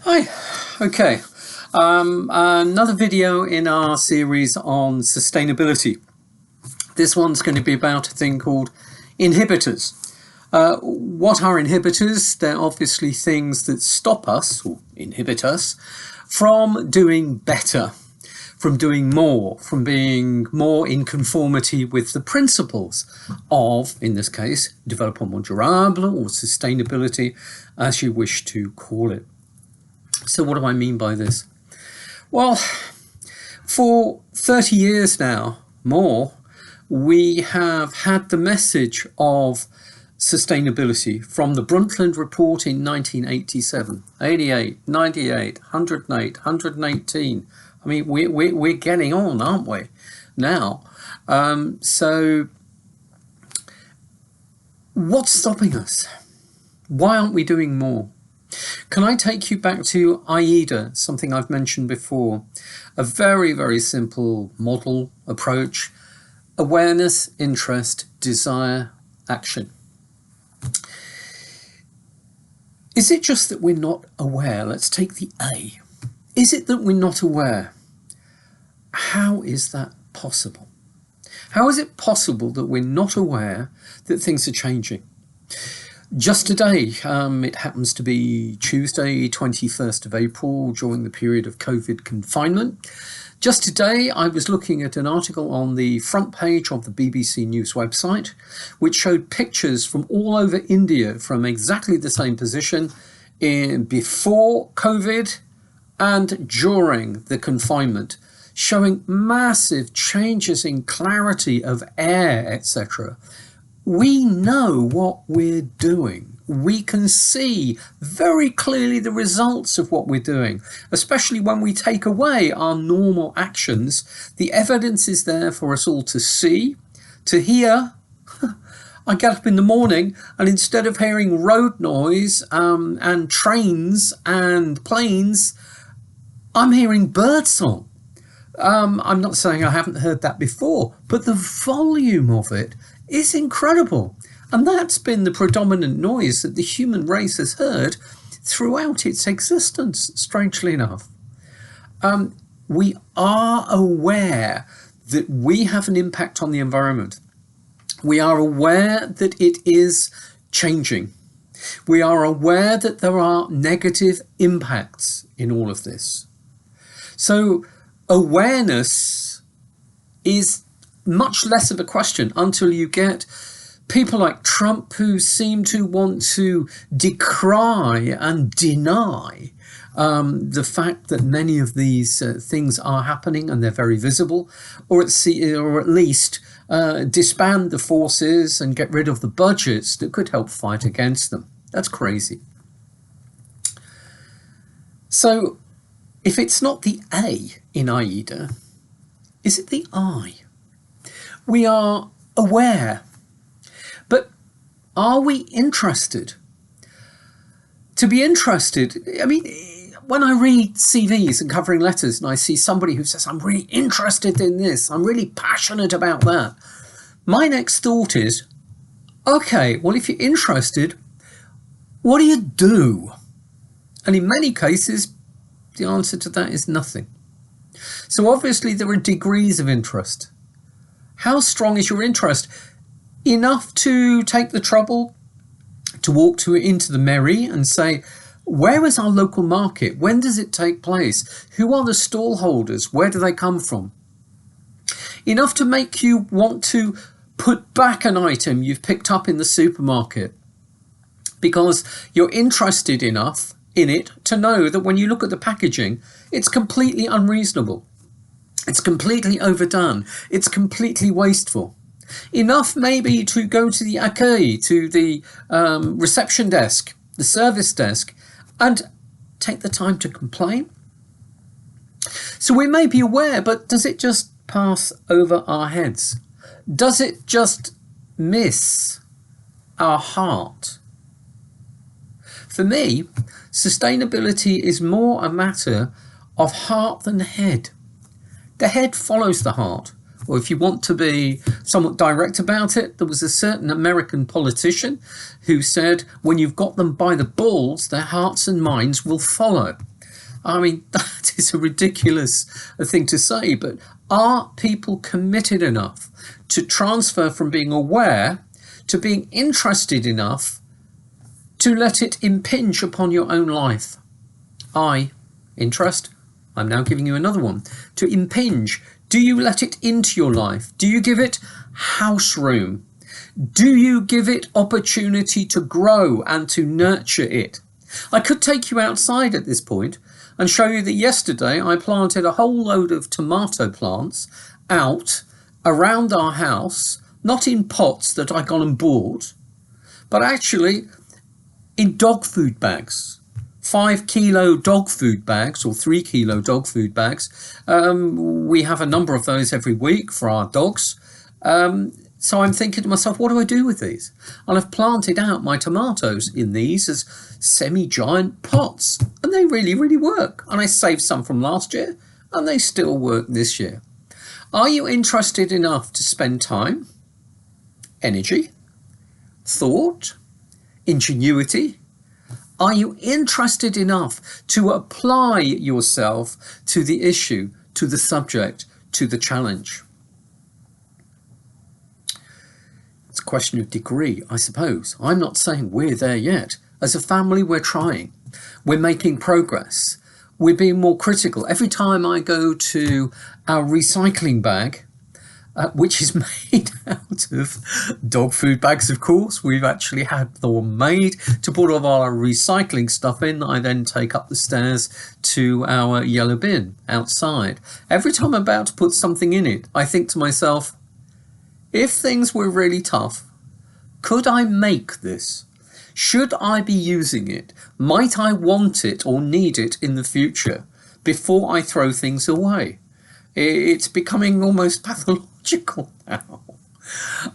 Hi, okay. Another video in our series on sustainability. This one's going to be about a thing called inhibitors. What are inhibitors? They're obviously things that stop us, or inhibit us, from doing better, from doing more, from being more in conformity with the principles of, in this case, développement durable or sustainability, as you wish to call it. So what do I mean by this? Well, for 30 years now, more, we have had the message of sustainability from the Brundtland Report in 1987, 88, 98, 108, 118. I mean, we're getting on, aren't we, now? So what's stopping us? Why aren't we doing more? Can I take you back to AIDA, something I've mentioned before? A very, very simple model approach: awareness, interest, desire, action. Is it just that we're not aware? Let's take the A. Is it that we're not aware? How is that possible? How is it possible that we're not aware that things are changing? Just today, it happens to be Tuesday, 21st of April, during the period of COVID confinement. Just today, I was looking at an article on the front page of the BBC News website, which showed pictures from all over India from exactly the same position before COVID and during the confinement, showing massive changes in clarity of air, etc. We know what we're doing. We can see very clearly the results of what we're doing, especially when we take away our normal actions. The evidence is there for us all to see, to hear. I get up in the morning and instead of hearing road noise and trains and planes, I'm hearing birdsong. I'm not saying I haven't heard that before, but the volume of it is incredible. And that's been the predominant noise that the human race has heard throughout its existence, strangely enough. We are aware that we have an impact on the environment. We are aware that it is changing. We are aware that there are negative impacts in all of this. So awareness is much less of a question until you get people like Trump who seem to want to decry and deny the fact that many of these things are happening and they're very visible, or at least disband the forces and get rid of the budgets that could help fight against them. That's crazy. So if it's not the A in AIDA, is it the I? We are aware, but are we interested? To be interested, I mean, when I read CVs and covering letters and I see somebody who says, I'm really interested in this, I'm really passionate about that, my next thought is, okay, well, if you're interested, what do you do? And in many cases, the answer to that is nothing. So obviously there are degrees of interest. How strong is your interest? Enough to take the trouble to walk into the Merry and say, where is our local market? When does it take place? Who are the stall holders? Where do they come from? Enough to make you want to put back an item you've picked up in the supermarket because you're interested enough in it to know that when you look at the packaging, it's completely unreasonable. It's completely overdone. It's completely wasteful. Enough maybe to go to the accueil, to the reception desk, the service desk, and take the time to complain. So we may be aware, but does it just pass over our heads? Does it just miss our heart? For me, sustainability is more a matter of heart than head. The head follows the heart. Or if you want to be somewhat direct about it, there was a certain American politician who said, when you've got them by the balls, their hearts and minds will follow. I mean, that is a ridiculous thing to say, but are people committed enough to transfer from being aware to being interested enough to let it impinge upon your own life? Interest. I'm now giving you another one. To impinge. Do you let it into your life? Do you give it house room? Do you give it opportunity to grow and to nurture it? I could take you outside at this point and show you that yesterday I planted a whole load of tomato plants out around our house, not in pots that I got and bought, but actually in dog food bags. 5 kilo dog food bags or 3 kilo dog food bags. We have a number of those every week for our dogs. So I'm thinking to myself, what do I do with these? And I've planted out my tomatoes in these as semi-giant pots, and they really, really work. And I saved some from last year, and they still work this year. Are you interested enough to spend time, energy, thought, ingenuity? Are you interested enough to apply yourself to the issue, to the subject, to the challenge? It's a question of degree, I suppose. I'm not saying we're there yet. As a family, we're trying. We're making progress. We're being more critical. Every time I go to our recycling bag, which is made out of dog food bags, of course. We've actually had them made to put all our recycling stuff in. I then take up the stairs to our yellow bin outside. Every time I'm about to put something in it, I think to myself, if things were really tough, could I make this? Should I be using it? Might I want it or need it in the future before I throw things away? It's becoming almost pathological now.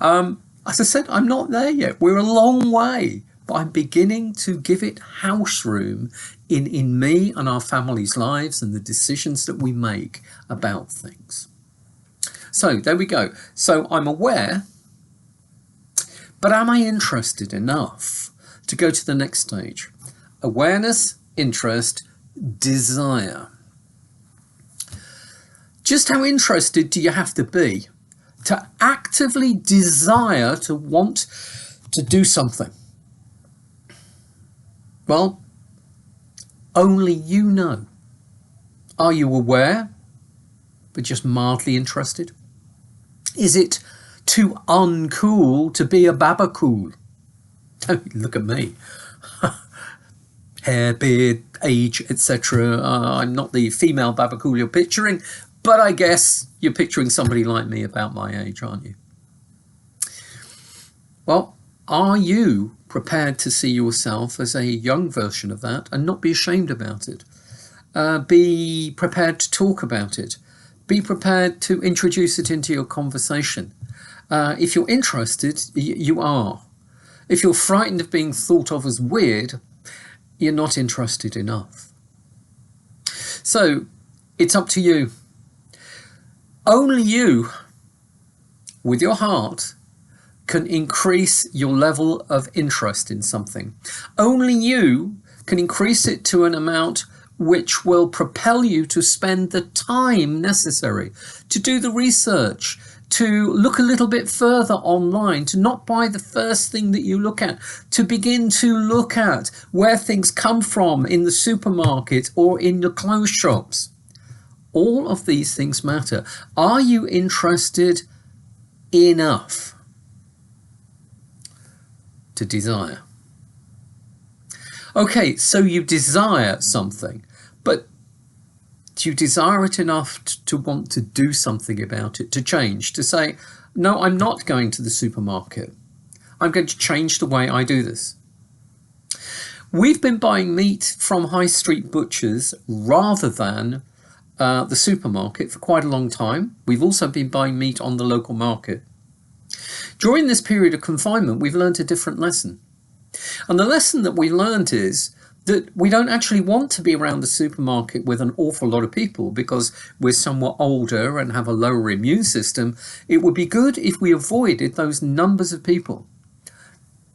As I said, I'm not there yet. We're a long way, but I'm beginning to give it house room in me and our families' lives and the decisions that we make about things. So there we go. So I'm aware, but am I interested enough to go to the next stage? Awareness, interest, desire. Just how interested do you have to be to actively desire to want to do something? Well, only you know. Are you aware, but just mildly interested? Is it too uncool to be a babacool? Don't look at me. Hair, beard, age, etc. I'm not the female babacool you're picturing, but I guess you're picturing somebody like me about my age, aren't you? Well, are you prepared to see yourself as a young version of that and not be ashamed about it? Be prepared to talk about it. Be prepared to introduce it into your conversation. If you're interested, you are. If you're frightened of being thought of as weird, you're not interested enough. So it's up to you. Only you, with your heart, can increase your level of interest in something. Only you can increase it to an amount which will propel you to spend the time necessary to do the research, to look a little bit further online, to not buy the first thing that you look at, to begin to look at where things come from in the supermarket or in the clothes shops. All of these things matter. Are you interested enough to desire? Okay, so you desire something, but do you desire it enough to want to do something about it, to change, to say, no, I'm not going to the supermarket. I'm going to change the way I do this. We've been buying meat from high street butchers rather than the supermarket for quite a long time. We've also been buying meat on the local market. During this period of confinement, we've learned a different lesson. And the lesson that we learned is that we don't actually want to be around the supermarket with an awful lot of people because we're somewhat older and have a lower immune system. It would be good if we avoided those numbers of people.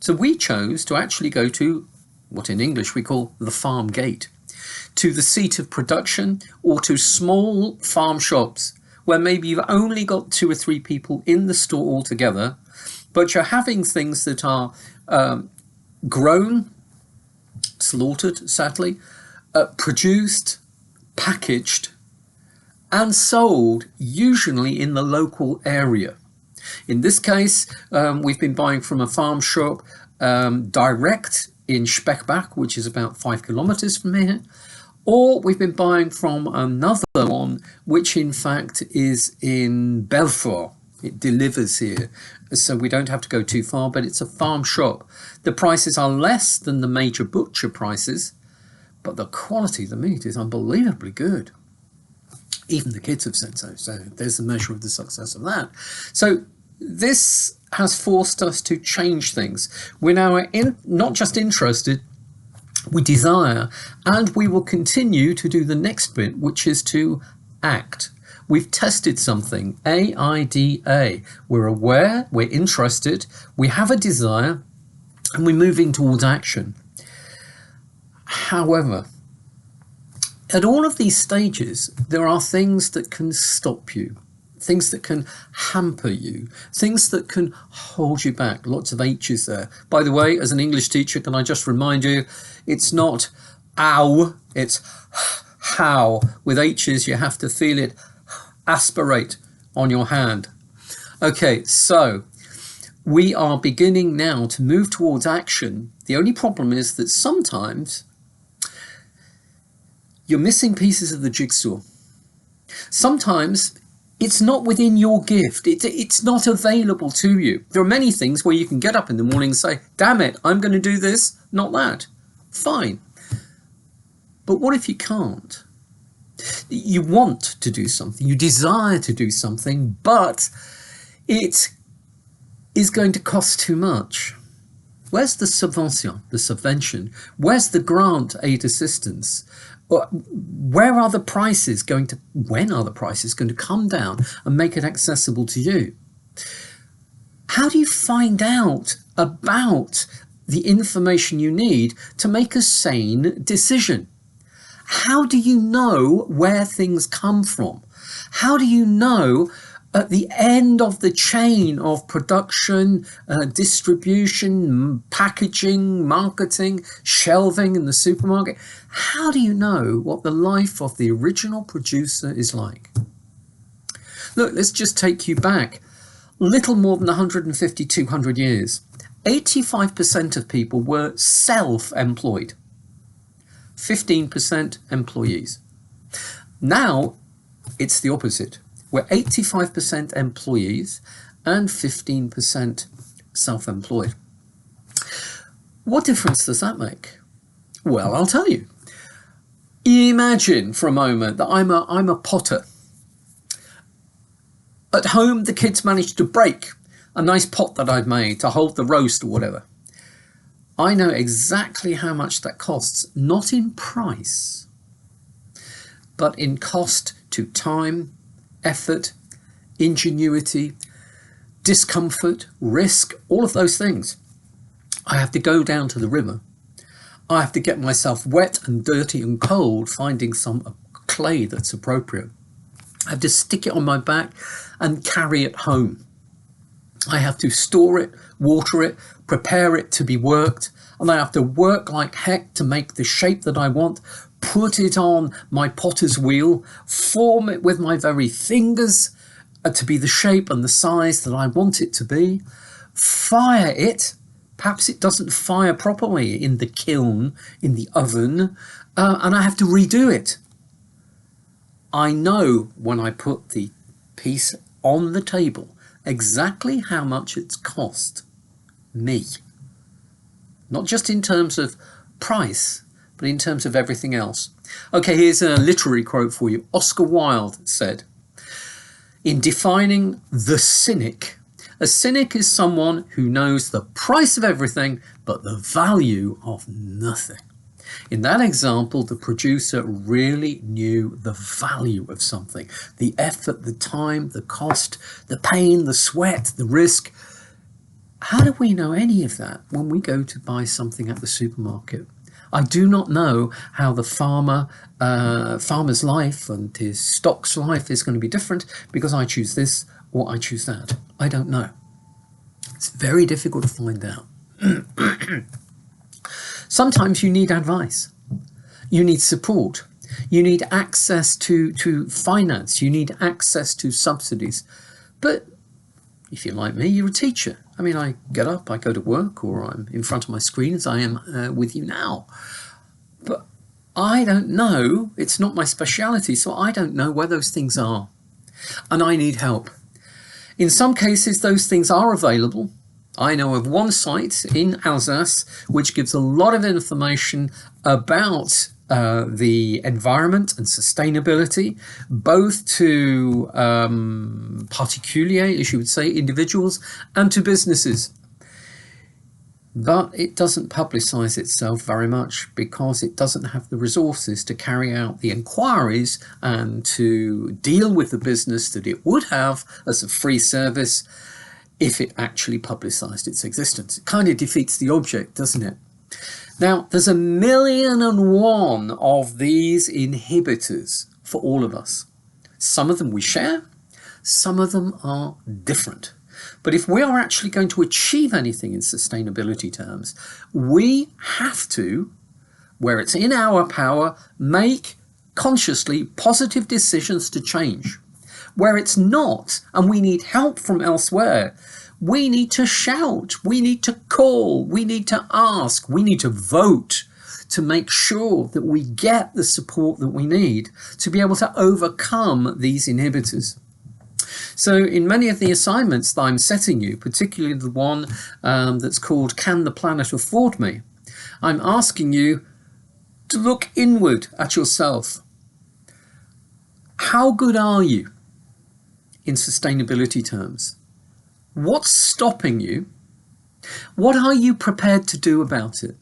So we chose to actually go to what in English we call the farm gate, to the seat of production or to small farm shops where maybe you've only got 2 or 3 people in the store altogether, but you're having things that are grown, slaughtered, sadly, produced, packaged, and sold, usually in the local area. In this case, we've been buying from a farm shop direct in Speckbach, which is about 5 kilometers from here, or we've been buying from another one, which in fact is in Belfort. It delivers here, so we don't have to go too far, but it's a farm shop. The prices are less than the major butcher prices, but the quality of the meat is unbelievably good. Even the kids have said so, so there's a measure of the success of that. So this has forced us to change things. We're now not just interested, we desire, and we will continue to do the next bit, which is to act. We've tested something, AIDA. We're aware, we're interested, we have a desire, and we're moving towards action. However, at all of these stages, there are things that can stop you, things that can hamper you, things that can hold you back. Lots of H's there. By the way, as an English teacher, can I just remind you, it's not ow, it's how. With H's, you have to feel it aspirate on your hand. Okay, so we are beginning now to move towards action. The only problem is that sometimes you're missing pieces of the jigsaw. Sometimes it's not within your gift. It's not available to you. There are many things where you can get up in the morning and say, damn it, I'm going to do this, not that. Fine. But what if you can't? You want to do something, you desire to do something, but it is going to cost too much. Where's the subvention, the subvention? Where's the grant aid assistance? Where are the prices going to, when are the prices going to come down and make it accessible to you? How do you find out about the information you need to make a sane decision? How do you know where things come from? How do you know at the end of the chain of production, distribution, packaging, marketing, shelving in the supermarket, how do you know what the life of the original producer is like? Look, let's just take you back little more than 150, 200 years. 85% of people were self-employed. 15% employees. Now it's the opposite. We're 85% employees and 15% self-employed. What difference does that make? Well, I'll tell you. Imagine for a moment that I'm a potter. At home, the kids managed to break a nice pot that I've made to hold the roast or whatever. I know exactly how much that costs, not in price, but in cost to time, effort, ingenuity, discomfort, risk, all of those things. I have to go down to the river. I have to get myself wet and dirty and cold, finding some clay that's appropriate. I have to stick it on my back and carry it home. I have to store it, water it, prepare it to be worked, and I have to work like heck to make the shape that I want, put it on my potter's wheel, form it with my very fingers to be the shape and the size that I want it to be, fire it. Perhaps it doesn't fire properly in the kiln, in the oven, and I have to redo it. I know when I put the piece on the table exactly how much it's cost me. Not just in terms of price, but in terms of everything else. Okay, here's a literary quote for you. Oscar Wilde said, in defining the cynic, a cynic is someone who knows the price of everything, but the value of nothing. In that example, the producer really knew the value of something, the effort, the time, the cost, the pain, the sweat, the risk. How do we know any of that when we go to buy something at the supermarket? I do not know how the farmer's life and his stock's life is going to be different because I choose this or I choose that. I don't know. It's very difficult to find out. Sometimes you need advice. You need support. You need access to finance. You need access to subsidies. But if you're like me, you're a teacher. I mean, I get up, I go to work, or I'm in front of my screen as I am with you now. But I don't know. It's not my speciality, so I don't know where those things are. And I need help. In some cases, those things are available. I know of one site in Alsace which gives a lot of information about the environment and sustainability, both to particuliers, as you would say, individuals, and to businesses. But it doesn't publicise itself very much because it doesn't have the resources to carry out the inquiries and to deal with the business that it would have as a free service if it actually publicised its existence. It kind of defeats the object, doesn't it? Now, there's 1,000,001 of these inhibitors for all of us. Some of them we share, some of them are different. But if we are actually going to achieve anything in sustainability terms, we have to, where it's in our power, make consciously positive decisions to change. Where it's not, and we need help from elsewhere, we need to shout, we need to call, we need to ask, we need to vote to make sure that we get the support that we need to be able to overcome these inhibitors. So in many of the assignments that I'm setting you, particularly the one that's called Can the Planet Afford Me? I'm asking you to look inward at yourself. How good are you in sustainability terms? What's stopping you? What are you prepared to do about it?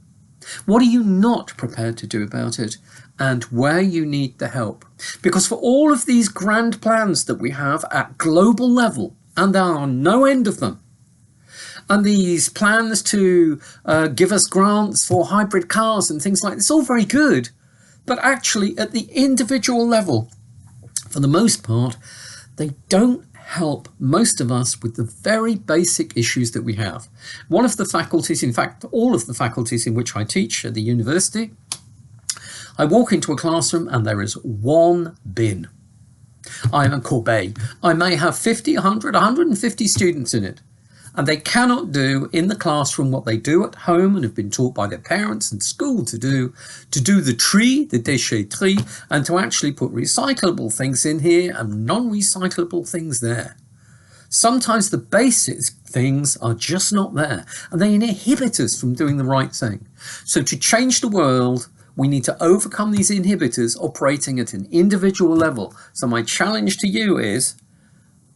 What are you not prepared to do about it? And where you need the help. Because for all of these grand plans that we have at global level, and there are no end of them, and these plans to give us grants for hybrid cars and things like this, all very good. But actually at the individual level, for the most part, they don't help most of us with the very basic issues that we have. One of the faculties, in fact, all of the faculties in which I teach at the university, I walk into a classroom and there is one bin. I'm a corbeille. I may have 50, 100, 150 students in it. And they cannot do in the classroom what they do at home and have been taught by their parents and school to do the tri, the déchet tri, and to actually put recyclable things in here and non-recyclable things there. Sometimes the basic things are just not there, and they inhibit us from doing the right thing. So to change the world, we need to overcome these inhibitors operating at an individual level. So my challenge to you is,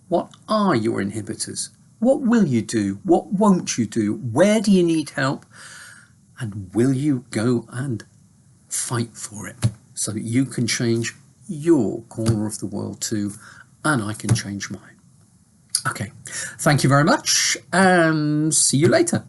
what are your inhibitors? What will you do? What won't you do? Where do you need help? And will you go and fight for it so that you can change your corner of the world too, and I can change mine? Okay, thank you very much, and see you later.